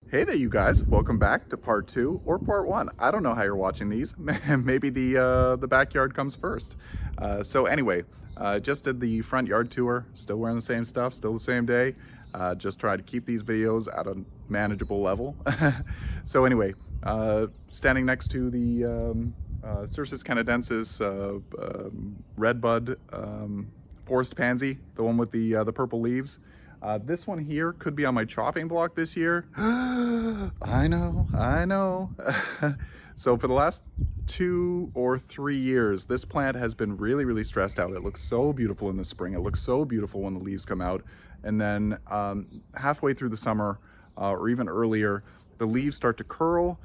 Hey there, you guys. Welcome back to part two or part one. I don't know how you're watching these. Maybe the backyard comes first. Just did the front yard tour. Still wearing the same stuff. Still the same day. Just try to keep these videos at a manageable level. Standing next to the Cercis canadensis redbud forest pansy, the one with the purple leaves. This one here could be on my chopping block this year. I know. So for the last 2 or 3 years, this plant has been really stressed out. It looks so beautiful in the spring. It looks so beautiful when the leaves come out. And then halfway through the summer, or even earlier, the leaves start to curl.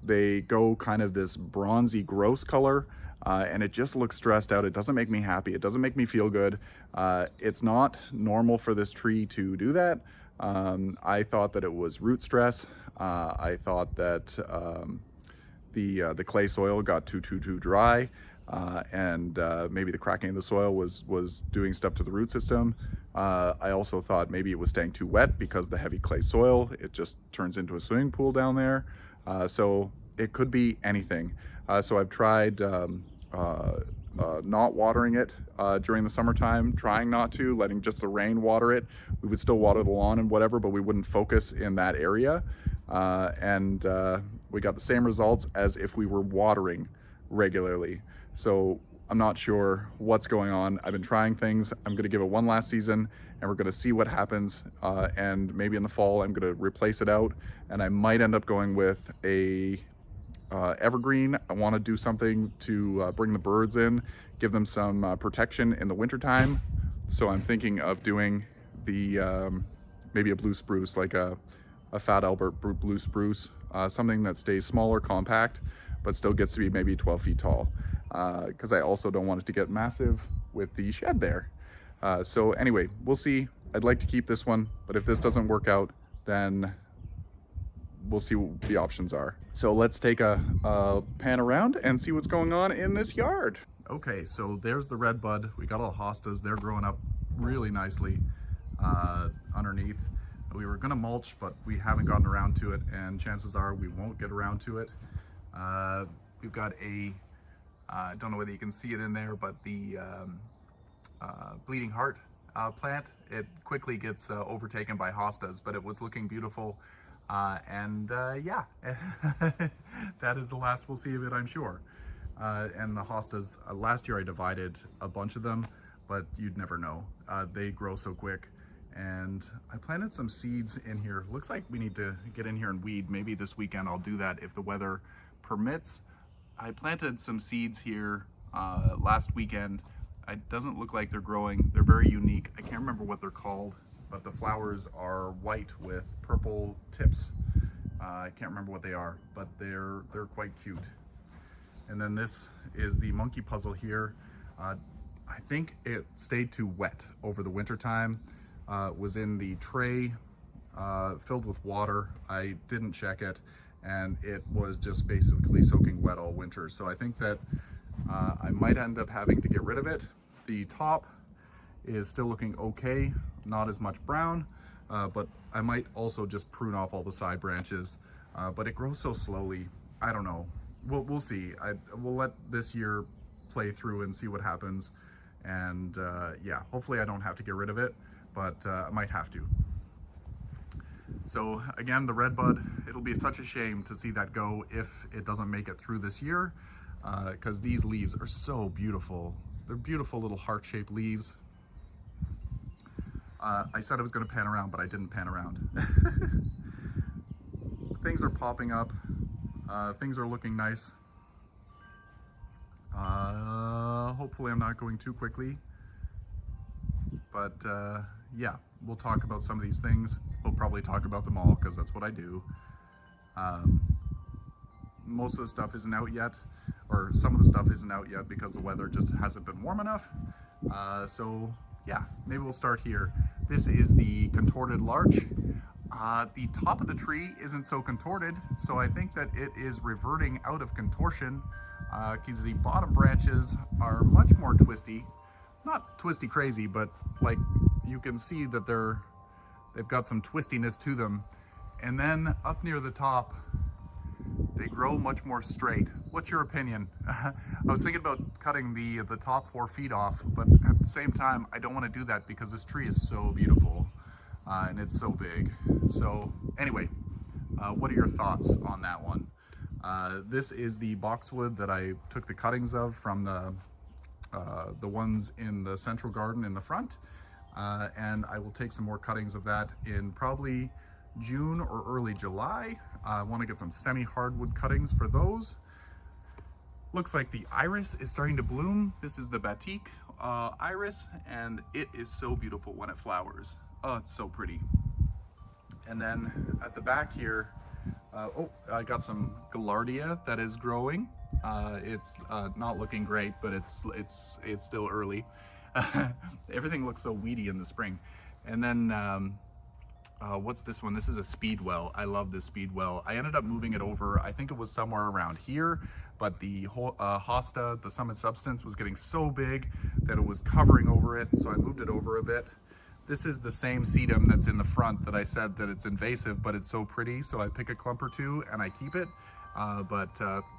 They go kind of this bronzy, gross color. And it just looks stressed out. It doesn't make me happy. It doesn't make me feel good. It's not normal for this tree to do that. I thought that it was root stress. I thought that the clay soil got too dry, and maybe the cracking of the soil was doing stuff to the root system. I also thought maybe it was staying too wet because the heavy clay soil, it just turns into a swimming pool down there. So it could be anything. So I've tried not watering it during the summertime, trying not to, letting just the rain water it. We would still water the lawn and whatever, but we wouldn't focus in that area. We got the same results as if we were watering regularly. So I'm not sure what's going on. I've been trying things. I'm going to give it one last season and we're going to see what happens. And maybe in the fall, I'm going to replace it out. And I might end up going with a evergreen. I want to do something to bring the birds in, give them some protection in the wintertime. So I'm thinking of doing the maybe a blue spruce, like a Fat Albert blue spruce, something that stays smaller, compact, but still gets to be maybe 12 feet tall. Because I also don't want it to get massive with the shed there. So anyway, we'll see. I'd like to keep this one, but if this doesn't work out, then we'll see what the options are. So let's take a pan around and see what's going on in this yard. Okay, so there's the red bud. We got all the hostas. They're growing up really nicely underneath. We were gonna mulch, but we haven't gotten around to it, and chances are we won't get around to it. We've got I don't know whether you can see it in there, but the bleeding heart plant, it quickly gets overtaken by hostas, but it was looking beautiful. Yeah, that is the last we'll see of it, I'm sure. And the hostas, last year I divided a bunch of them, but you'd never know. They grow so quick. And I planted some seeds in here. Looks like we need to get in here and weed. Maybe this weekend I'll do that if the weather permits. I planted some seeds here last weekend. It doesn't look like they're growing. They're very unique. I can't remember what they're called, but the flowers are white with purple tips. I can't remember what they are, but they're quite cute. And then this is the monkey puzzle here. I think it stayed too wet over the winter time. Was in the tray filled with water. I didn't check it, and it was just basically soaking wet all winter. So I think that I might end up having to get rid of it. The top is still looking okay, not as much brown, but I might also just prune off all the side branches. But it grows so slowly. I don't know. We'll see. We'll let this year play through and see what happens. And yeah, hopefully I don't have to get rid of it, but I might have to. So again, the red bud, it'll be such a shame to see that go if it doesn't make it through this year, because these leaves are so beautiful. They're beautiful little heart-shaped leaves. I said I was going to pan around, but I didn't pan around. Things are popping up. Things are looking nice. Hopefully I'm not going too quickly. But yeah, we'll talk about some of these things. We'll probably talk about them all because that's what I do. Most of the stuff isn't out yet, or some of the stuff isn't out yet because the weather just hasn't been warm enough. So yeah, maybe we'll start here. This is the contorted larch. The top of the tree isn't so contorted, so I think that it is reverting out of contortion because the bottom branches are much more twisty. Not twisty crazy, but like you can see that they've got some twistiness to them. And then up near the top, they grow much more straight. What's your opinion? I was thinking about cutting the top 4 feet off, but at the same time, I don't want to do that because this tree is so beautiful and it's so big. So anyway, what are your thoughts on that one? This is the boxwood that I took the cuttings of from the ones in the central garden in the front, and I will take some more cuttings of that in probably June or early July. I want to get some semi-hardwood cuttings for those. Looks like the iris is starting to bloom. This is the batik iris, and it is so beautiful when it flowers. Oh, it's so pretty. And then at the back here, I got some gaillardia that is growing. It's not looking great, but it's still early. Everything looks so weedy in the spring. And then what's this one? This is a speedwell. I love this speedwell. I ended up moving it over. I think it was somewhere around here, but the hosta, the summit substance, was getting so big that it was covering over it, so I moved it over a bit. This is the same sedum that's in the front that I said that it's invasive, but it's so pretty, so I pick a clump or two and I keep it, but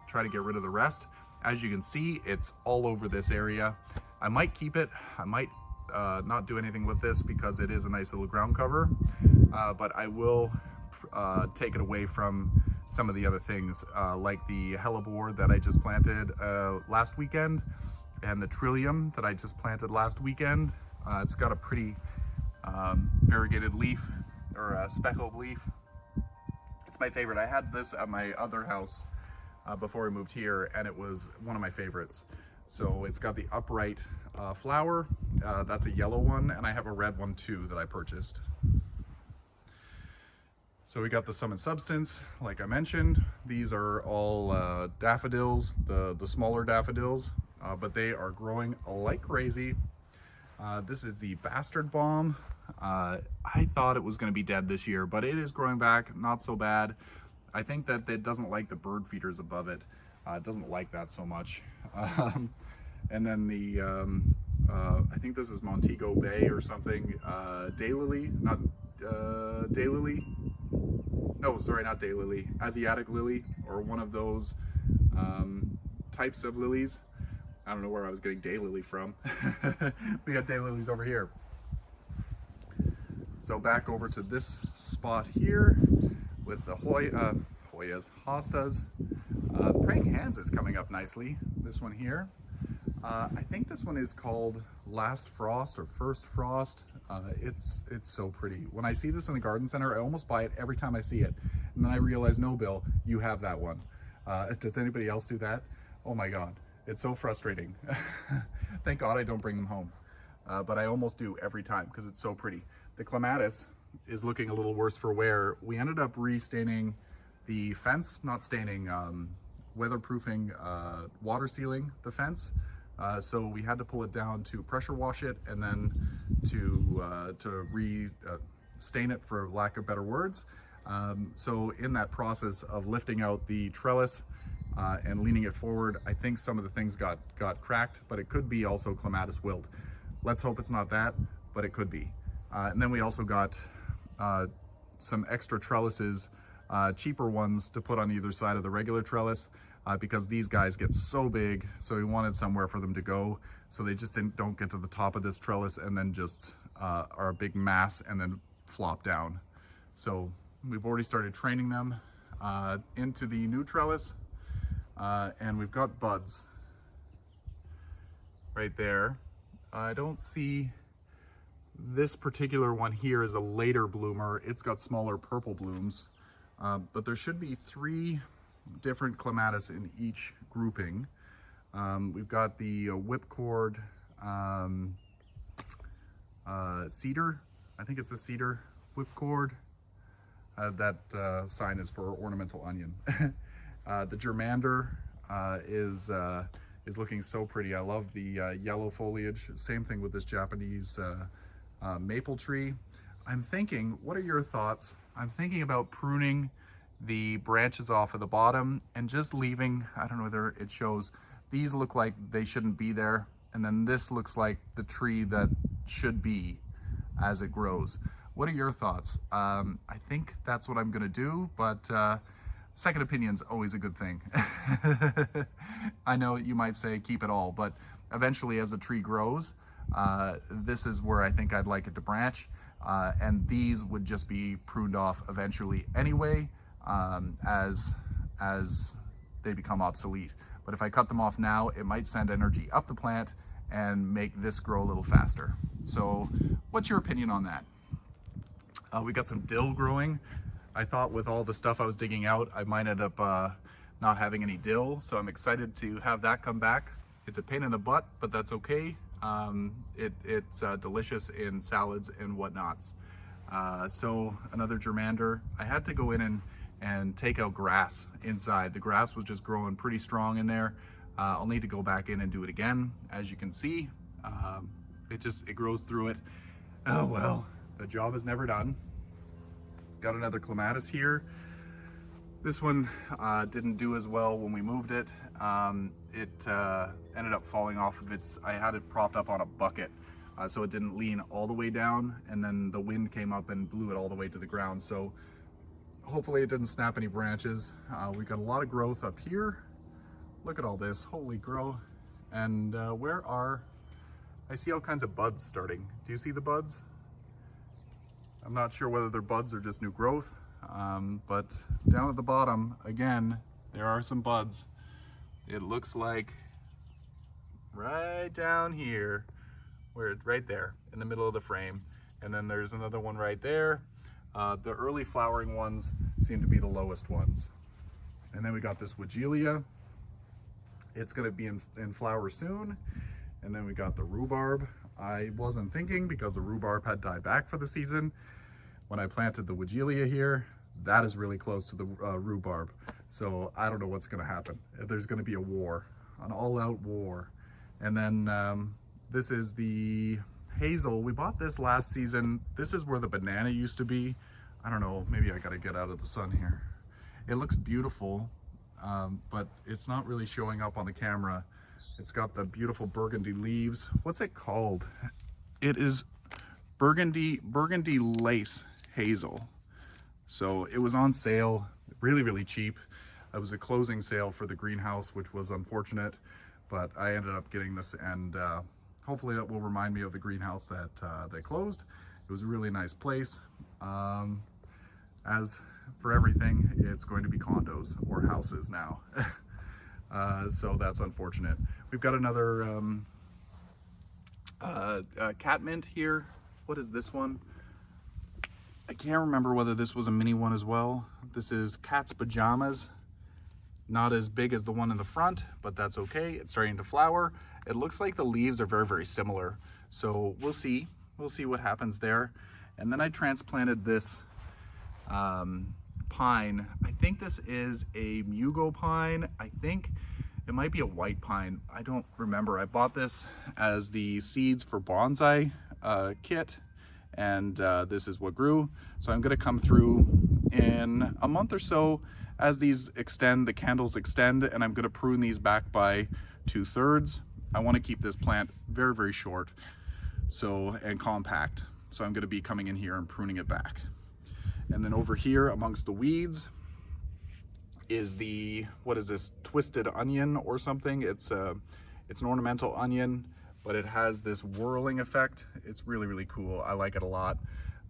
try to get rid of the rest. As you can see, it's all over this area. I might keep it. I might not do anything with this because it is a nice little ground cover, but I will take it away from some of the other things, like the hellebore that I just planted last weekend, and the trillium that I just planted last weekend. It's got a pretty variegated leaf, or a speckled leaf. It's my favorite. I had this at my other house before I moved here, and it was one of my favorites. So it's got the upright flower. That's a yellow one, and I have a red one too that I purchased. So we got the summit substance, like I mentioned. These are all daffodils, the smaller daffodils, but they are growing like crazy. This is the bastard balm. I thought it was going to be dead this year, but it is growing back, not so bad. I think that it doesn't like the bird feeders above it. It doesn't like that so much. And then the, I think this is Montego Bay or something, daylily, not daylily. No, sorry, not daylily, Asiatic lily, or one of those types of lilies. I don't know where I was getting daylily from. We got daylilies over here. So back over to this spot here with the Hoyas, hostas. The praying hands is coming up nicely. This one here. I think this one is called Last Frost or First Frost. It's so pretty. When I see this in the garden center, I almost buy it every time I see it. And then I realize, no, Bill, you have that one. Does anybody else do that? Oh my God, it's so frustrating. Thank God I don't bring them home. But I almost do every time because it's so pretty. The clematis is looking a little worse for wear. We ended up restaining the fence, not staining, weatherproofing, water sealing the fence. So we had to pull it down to pressure wash it and then to stain it, for lack of better words. So in that process of lifting out the trellis and leaning it forward, I think some of the things got cracked, but it could be also clematis wilt. Let's hope it's not that, but it could be. And then we also got some extra trellises, cheaper ones to put on either side of the regular trellis, because these guys get so big, so we wanted somewhere for them to go, so they just don't get to the top of this trellis and then just are a big mass and then flop down. So we've already started training them into the new trellis, and we've got buds right there. I don't see this particular one here is a later bloomer. It's got smaller purple blooms, but there should be 3 different clematis in each grouping. We've got the whipcord cedar. I think it's a cedar whipcord. That sign is for ornamental onion. The germander is looking so pretty. I love the yellow foliage. Same thing with this Japanese maple tree. I'm thinking, what are your thoughts? I'm thinking about pruning the branches off of the bottom and just leaving, I don't know whether it shows, these look like they shouldn't be there, and then this looks like the tree that should be as it grows. What are your thoughts? I think that's what I'm gonna do, but second opinion's always a good thing. I know you might say keep it all, but eventually as the tree grows, this is where I think I'd like it to branch, and these would just be pruned off eventually anyway, as they become obsolete. But if I cut them off now, it might send energy up the plant and make this grow a little faster. So what's your opinion on that? We got some dill growing. I thought with all the stuff I was digging out, I might end up not having any dill, so I'm excited to have that come back. It's a pain in the butt, but that's okay. It's delicious in salads and whatnots. So another germander. I had to go in and take out grass inside. The grass was just growing pretty strong in there. I'll need to go back in and do it again. As you can see, it grows through it. Oh well, the job is never done. Got another clematis here. This one didn't do as well when we moved it. It ended up falling off of I had it propped up on a bucket, so it didn't lean all the way down, and then the wind came up and blew it all the way to the ground. So hopefully it didn't snap any branches. We got a lot of growth up here. Look at all this, holy grow. And I see all kinds of buds starting. Do you see the buds? I'm not sure whether they're buds or just new growth, but down at the bottom, again, there are some buds. It looks like right down here, right there in the middle of the frame. And then there's another one right there. The early flowering ones seem to be the lowest ones. And then we got this Weigela. It's gonna be in flower soon. And then we got the rhubarb. I wasn't thinking because the rhubarb had died back for the season. When I planted the Weigela here, that is really close to the rhubarb. So I don't know what's gonna happen. There's gonna be a war, an all-out war. And then this is the hazel. We bought this last season. This is where the banana used to be. I don't know, maybe I gotta get out of the sun here. It looks beautiful, but it's not really showing up on the camera. It's got the beautiful burgundy leaves. What's it called? It is burgundy lace hazel. So it was on sale, really, really cheap. It was a closing sale for the greenhouse, which was unfortunate, but I ended up getting this, and hopefully that will remind me of the greenhouse that they closed. It was a really nice place. As for everything, it's going to be condos or houses now. So that's unfortunate. We've got another catmint here. What is this one? I can't remember whether this was a mini one as well. This is Cat's Pajamas. Not as big as the one in the front, but that's okay. It's starting to flower. It looks like the leaves are very, very similar. So we'll see. We'll see what happens there. And then I transplanted this pine. I think this is a Mugo pine. I think it might be a white pine. I don't remember. I bought this as the seeds for bonsai kit, and this is what grew. So I'm gonna come through in a month or so as these extend, the candles extend, and I'm gonna prune these back by 2/3. I wanna keep this plant very, very short and compact. So I'm gonna be coming in here and pruning it back. And then over here amongst the weeds is what is this, twisted onion or something? It's an ornamental onion, but it has this whirling effect. It's really, really cool. I like it a lot.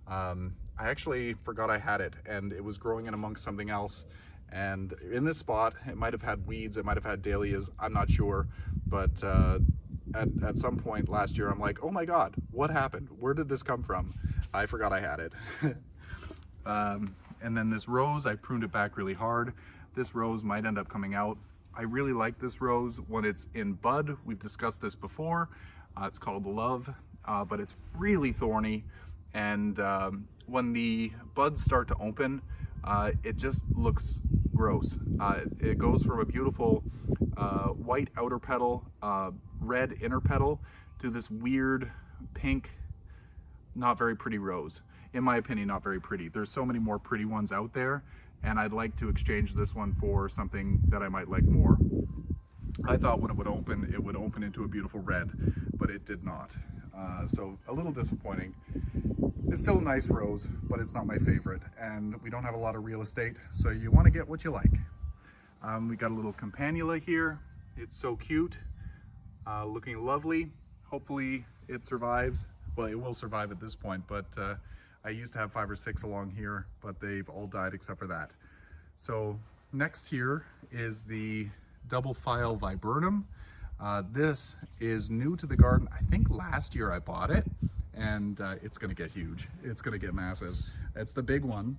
I actually forgot I had it, and it was growing in amongst something else. And in this spot, it might have had weeds, it might have had dahlias, I'm not sure. But at some point last year, I'm like, oh my God, what happened? Where did this come from? I forgot I had it. And then this rose, I pruned it back really hard. This rose might end up coming out. I really like this rose when it's in bud. We've discussed this before. It's called Love, but it's really thorny. And when the buds start to open, it just looks gross. It goes from a beautiful white outer petal, red inner petal, to this weird pink, not very pretty rose. In my opinion, not very pretty. There's so many more pretty ones out there, and I'd like to exchange this one for something that I might like more. I thought when it would open into a beautiful red, but it did not. So a little disappointing. It's still a nice rose, but it's not my favorite, and we don't have a lot of real estate, so you want to get what you like. We got a little campanula here. It's so cute, looking lovely. Hopefully it survives. Well, it will survive at this point, but I used to have 5 or 6 along here, but they've all died except for that. So next here is the double file viburnum. This is new to the garden. I think last year I bought it, and it's gonna get huge. It's gonna get massive. It's the big one.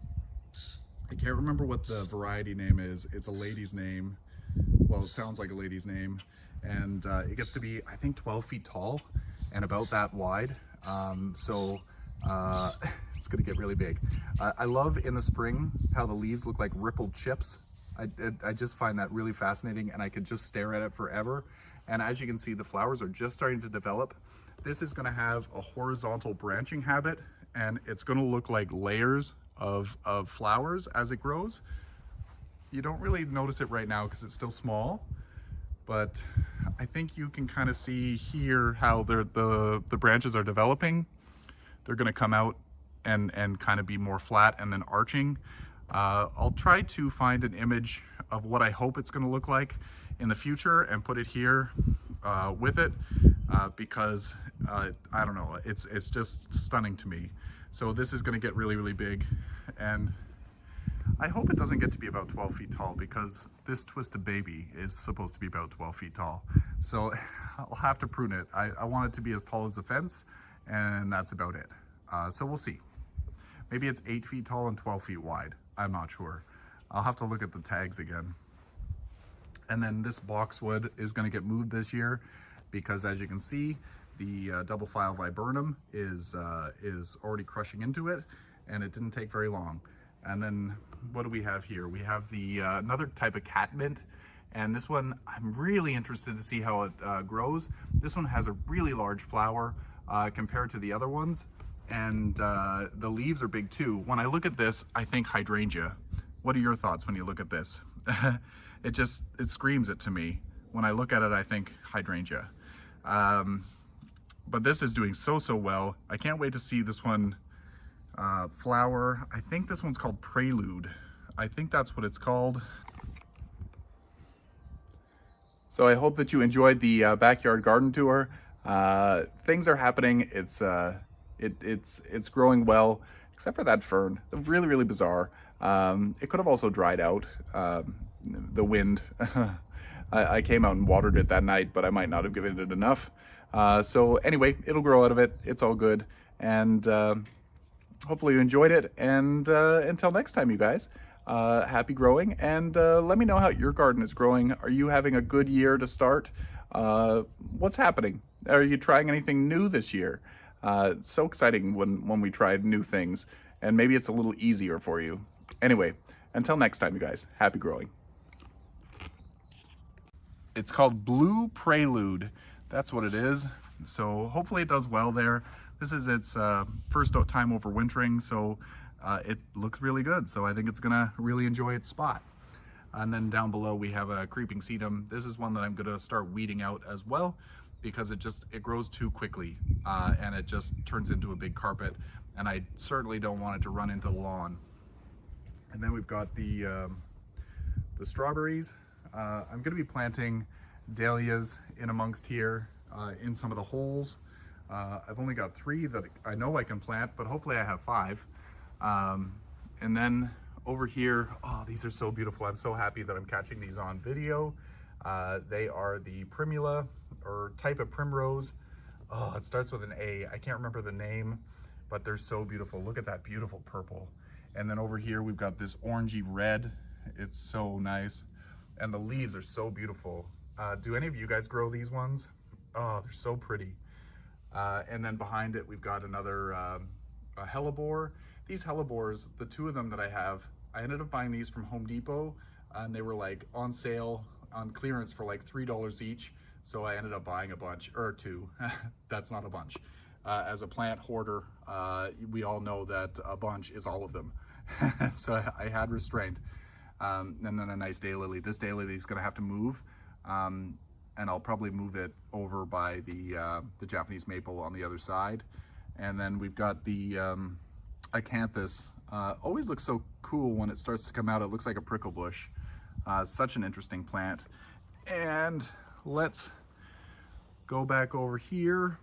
I can't remember what the variety name is. It's a lady's name. Well, it sounds like a lady's name. And it gets to be, I think, 12 feet tall and about that wide. It's gonna get really big. I love in the spring how the leaves look like rippled chips. I just find that really fascinating, and I could just stare at it forever. And as you can see, the flowers are just starting to develop. This is gonna have a horizontal branching habit, and it's gonna look like layers of flowers as it grows. You don't really notice it right now because it's still small, but I think you can kind of see here how the branches are developing. They're gonna come out and kind of be more flat and then arching. I'll try to find an image of what I hope it's gonna look like in the future and put it here with it because I don't know, it's just stunning to me. So this is gonna get really, really big, and I hope it doesn't get to be about 12 feet tall because this twisted baby is supposed to be about 12 feet tall. So I'll have to prune it. I want it to be as tall as the fence, and that's about it. So we'll see. Maybe it's 8 feet tall and 12 feet wide. I'm not sure. I'll have to look at the tags again. And then this boxwood is going to get moved this year because, as you can see, the double file viburnum is already crushing into it, and it didn't take very long. And then what do we have here? We have the another type of catmint, and this one I'm really interested to see how it grows. This one has a really large flower compared to the other ones, and the leaves are big too. When I look at this, I think hydrangea. What are your thoughts when you look at this? It screams it to me. When I look at it, I think hydrangea. But this is doing so well. I can't wait to see this one flower. I think this one's called Prelude. I think that's what it's called. So I hope that you enjoyed the backyard garden tour. Things are happening. It's growing well, except for that fern. Really, really bizarre. It could have also dried out. The wind. I came out and watered it that night, but I might not have given it enough. So anyway, it'll grow out of it. It's all good. And hopefully you enjoyed it. And until next time, you guys, happy growing. And let me know how your garden is growing. Are you having a good year to start? What's happening? Are you trying anything new this year? It's so exciting when we try new things. And maybe it's a little easier for you. Anyway, until next time, you guys, happy growing. It's called Blue Prelude. That's what it is. So hopefully it does well there. This is its first time overwintering, so it looks really good. So I think it's gonna really enjoy its spot. And then down below we have a creeping sedum. This is one that I'm gonna start weeding out as well because it grows too quickly and it just turns into a big carpet. And I certainly don't want it to run into the lawn. And then we've got the strawberries. I'm gonna be planting dahlias in amongst here in some of the holes. I've only got 3 that I know I can plant, but hopefully I have 5. And then over here, oh, these are so beautiful. I'm so happy that I'm catching these on video. They are the primula, or type of primrose. Oh, it starts with an A. I can't remember the name, but they're so beautiful. Look at that beautiful purple. And then over here, we've got this orangey red. It's so nice. And the leaves are so beautiful. Do any of you guys grow these ones? Oh, they're so pretty. And then behind it, we've got another a hellebore. These hellebores, the 2 of them that I have, I ended up buying these from Home Depot, and they were like on sale, on clearance for like $3 each. So I ended up buying a bunch, or 2. That's not a bunch. As a plant hoarder, we all know that a bunch is all of them. So I had restraint. And then a nice daylily. This daylily is gonna have to move, and I'll probably move it over by the Japanese maple on the other side. And then we've got the Acanthus. Always looks so cool when it starts to come out. It looks like a prickle bush. Such an interesting plant. And let's go back over here.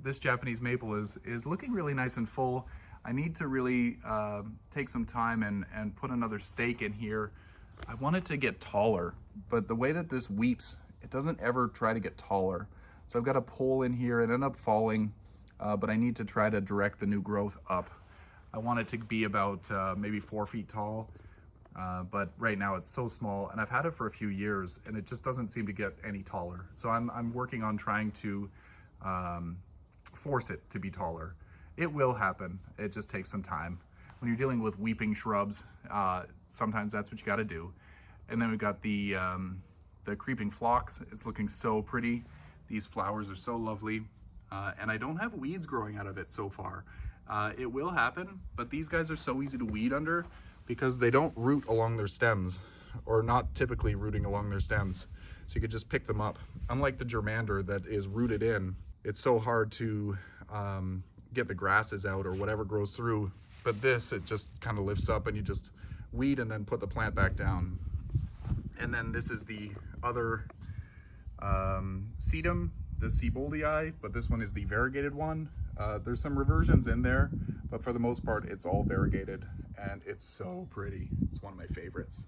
This Japanese maple is looking really nice and full. I need to really take some time and put another stake in here. I want it to get taller, but the way that this weeps, it doesn't ever try to get taller. So I've got a pole in here and end up falling, but I need to try to direct the new growth up. I want it to be about maybe 4 feet tall, but right now it's so small, and I've had it for a few years and it just doesn't seem to get any taller. So I'm working on trying to force it to be taller. It will happen, it just takes some time. When you're dealing with weeping shrubs, sometimes that's what you gotta do. And then we've got the creeping phlox. It's looking so pretty. These flowers are so lovely. And I don't have weeds growing out of it so far. It will happen, but these guys are so easy to weed under because they don't root along their stems, or not typically rooting along their stems. So you could just pick them up. Unlike the germander that is rooted in, it's so hard to get the grasses out or whatever grows through. But this, it just kind of lifts up and you just weed and then put the plant back down. And then this is the other sedum, the Sieboldi, but this one is the variegated one. There's some reversions in there, but for the most part, it's all variegated, and it's so pretty. It's one of my favorites.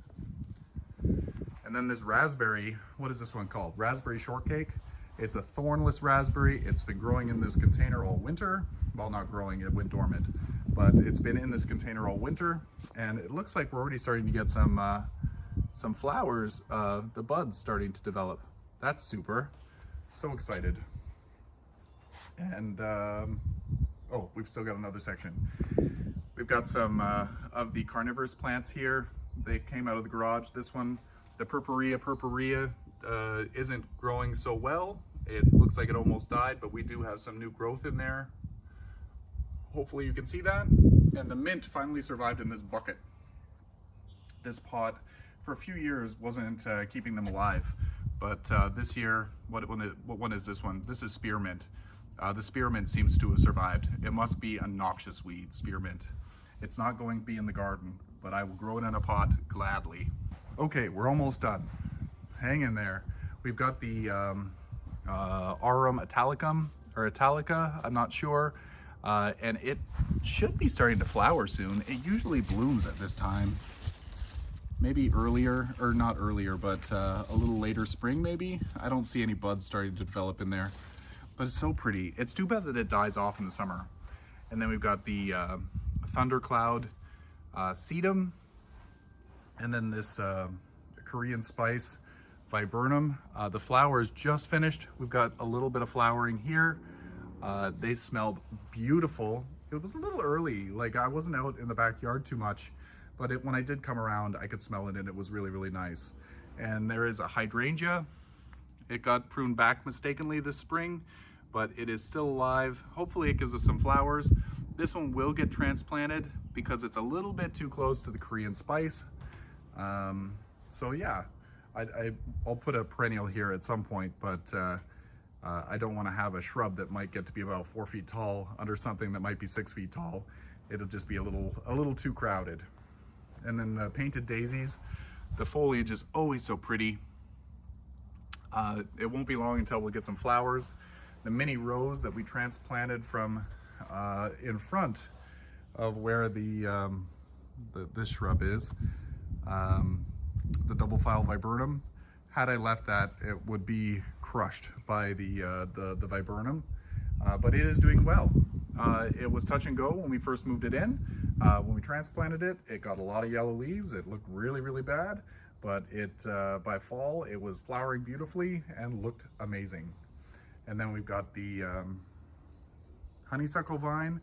And then this raspberry, what is this one called? Raspberry shortcake. It's a thornless raspberry. It's been growing in this container all winter. Well, not growing, it went dormant, but it's been in this container all winter, and it looks like we're already starting to get some flowers, the buds starting to develop. That's super. So excited. And oh, we've still got another section. We've got some of the carnivorous plants here. They came out of the garage. This one, the purpurea isn't growing so well. It looks like it almost died, but we do have some new growth in there. Hopefully you can see that. And the mint finally survived in this bucket. This pot for a few years wasn't keeping them alive. But this year, what one is this one? This is spearmint. The spearmint seems to have survived. It must be a noxious weed, spearmint. It's not going to be in the garden, but I will grow it in a pot gladly. Okay, we're almost done. Hang in there. We've got the Aurum italicum, or Italica, I'm not sure. And it should be starting to flower soon. It usually blooms at this time. Maybe earlier, or not earlier, but a little later spring maybe. I don't see any buds starting to develop in there, but it's so pretty. It's too bad that it dies off in the summer. And then we've got the thundercloud sedum, and then this Korean spice viburnum. The flowers just finished. We've got a little bit of flowering here. They smelled beautiful. It was a little early, like I wasn't out in the backyard too much, but when I did come around, I could smell it and it was really, really nice. And there is a hydrangea. It got pruned back mistakenly this spring, but it is still alive. Hopefully it gives us some flowers. This one will get transplanted because it's a little bit too close to the Korean spice. So yeah, I'll put a perennial here at some point, but I don't want to have a shrub that might get to be about 4 feet tall under something that might be 6 feet tall. It'll just be a little too crowded. And then the painted daisies, the foliage is always so pretty. It won't be long until we'll get some flowers. The mini rose that we transplanted from in front of where this shrub is, the double file viburnum. Had I left that, it would be crushed by the viburnum, but it is doing well. It was touch and go when we first moved it in. When we transplanted it, it got a lot of yellow leaves. It looked really, really bad, but by fall, it was flowering beautifully and looked amazing. And then we've got the honeysuckle vine.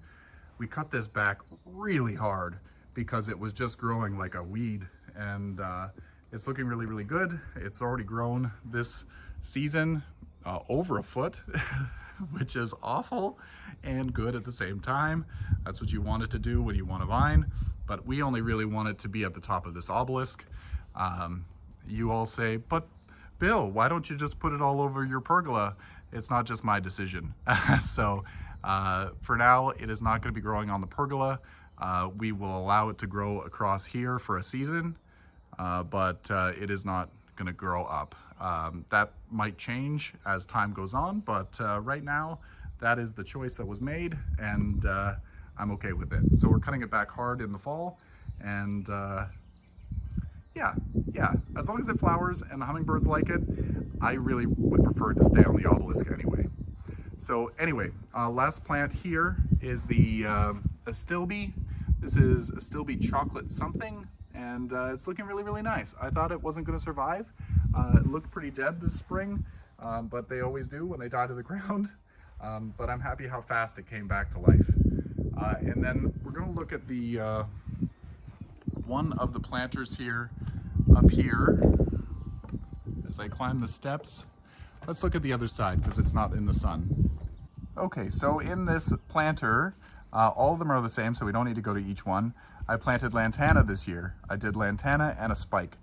We cut this back really hard because it was just growing like a weed, and it's looking really, really good. It's already grown this season over a foot, which is awful and good at the same time. That's what you want it to do when you want a vine, but we only really want it to be at the top of this obelisk. You all say, but Bill, why don't you just put it all over your pergola? It's not just my decision. So for now, it is not going to be growing on the pergola. We will allow it to grow across here for a season, but it is not going to grow up. That might change as time goes on, but right now that is the choice that was made, and I'm okay with it. So we're cutting it back hard in the fall, and yeah, as long as it flowers and the hummingbirds like it, I really would prefer it to stay on the obelisk anyway. So anyway, last plant here is the Astilbe. This is Astilbe chocolate something, and it's looking really, really nice. I thought it wasn't going to survive. It looked pretty dead this spring, but they always do when they die to the ground. But I'm happy how fast it came back to life. And then we're going to look at the one of the planters here up here as I climb the steps. Let's look at the other side because it's not in the sun. Okay, so in this planter, all of them are the same, so we don't need to go to each one. I planted lantana this year. I did lantana and a spike.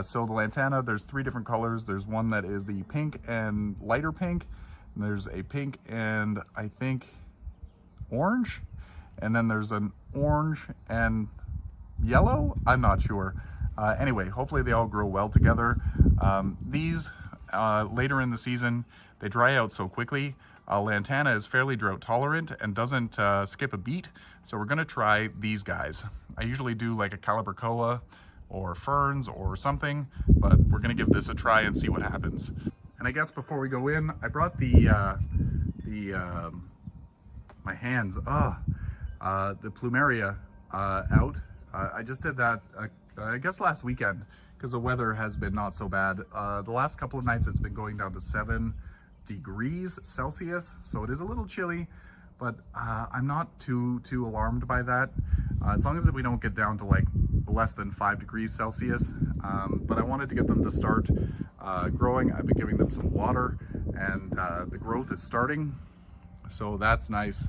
So the lantana, there's 3 different colors. There's one that is the pink and lighter pink, and there's a pink and I think orange, and then there's an orange and yellow. I'm not sure. Anyway, hopefully they all grow well together. These later in the season, they dry out so quickly. Lantana is fairly drought tolerant and doesn't skip a beat, so we're gonna try these guys. I usually do like a calibrachoa or ferns or something, but we're gonna give this a try and see what happens. And I guess before we go in, I brought my hands, the plumeria out. I just did that, I guess last weekend, because the weather has been not so bad. The last couple of nights it's been going down to 7 degrees Celsius, so it is a little chilly, but I'm not too alarmed by that, as long as we don't get down to like less than 5 degrees Celsius. But I wanted to get them to start growing. I've been giving them some water, and the growth is starting, so that's nice.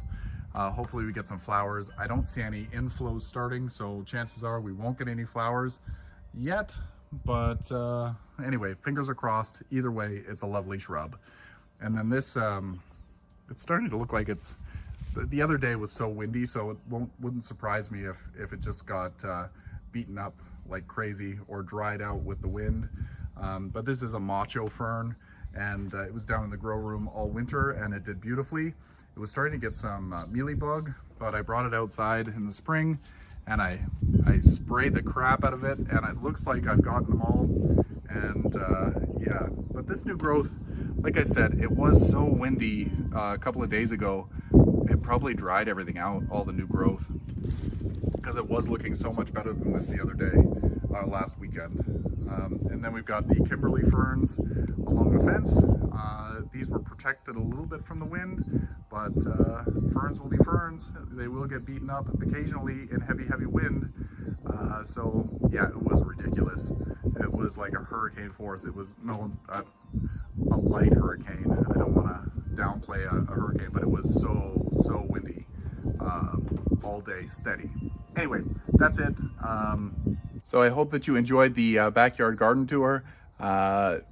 Hopefully we get some flowers. I don't see any inflows starting, so chances are we won't get any flowers yet, but anyway, fingers are crossed. Either way, it's a lovely shrub. And then this, it's starting to look like it's, the other day was so windy, so it wouldn't surprise me if it just got beaten up like crazy or dried out with the wind. But this is a macho fern, and it was down in the grow room all winter, and it did beautifully. It was starting to get some mealybug, but I brought it outside in the spring, and I sprayed the crap out of it, and it looks like I've gotten them all. And yeah, but this new growth, like I said, it was so windy a couple of days ago, it probably dried everything out, all the new growth, because it was looking so much better than this the other day, last weekend. And then we've got the Kimberly ferns along the fence. These were protected a little bit from the wind, but ferns will be ferns. They will get beaten up occasionally in heavy wind. So yeah, it was ridiculous. It was like a hurricane force. It was a light hurricane. I don't want to downplay a hurricane, but it was so windy all day, steady. Anyway, that's it. So I hope that you enjoyed the backyard garden tour.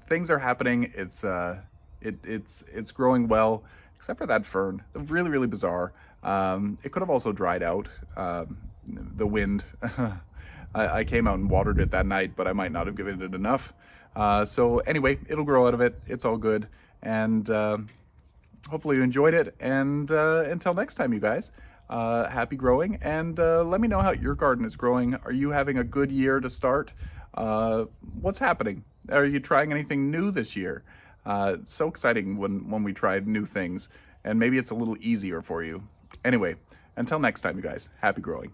Things are happening. It's growing well, except for that fern. Really bizarre. It could have also dried out. The wind. I came out and watered it that night, but I might not have given it enough. So anyway, it'll grow out of it. It's all good. And hopefully you enjoyed it. And until next time, you guys, happy growing. And let me know how your garden is growing. Are you having a good year to start? What's happening? Are you trying anything new this year? It's so exciting when we try new things. And maybe it's a little easier for you. Anyway, until next time, you guys, happy growing.